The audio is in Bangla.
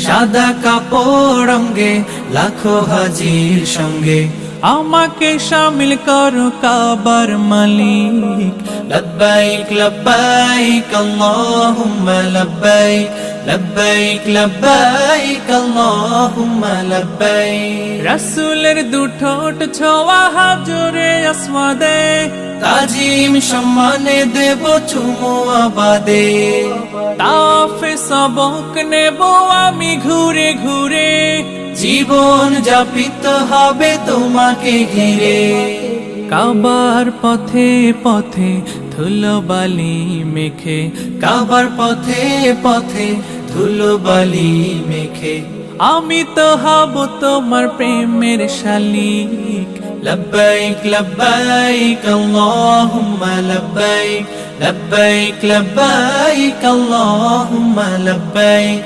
সাদা কাপড় অঙ্গে লাখো হাজির সঙ্গে আমাকে শামিল করো কাবার মালিক। লব্বাইক লব্বাইক আল্লাহুম্মা লব্বাইক লব্বাইক লব্বাইক আল্লাহুম্মা লব্বাইক। রাসূলের দুঠোঁট ছোঁয়া হাজরে আসওয়াদে, তাজিম সম্মানে দেব চুমু আবাদে। তাফে সবক নেব আমি ঘুরে ঘুরে, জীবন যাপিত হবে তোমাকে ঘিরে। কাবার পথে পথে ধুলোবালি মেখে, কাবার পথে পথে ধুলোবালি মেখে আমি তো হব তোমার প্রেমের শালিক। লব্বাইক লব্বাইক আল্লাহুম্মা লব্বাইক লব্বাইক লব্বাইক আল্লাহুম্মা লব্বাইক।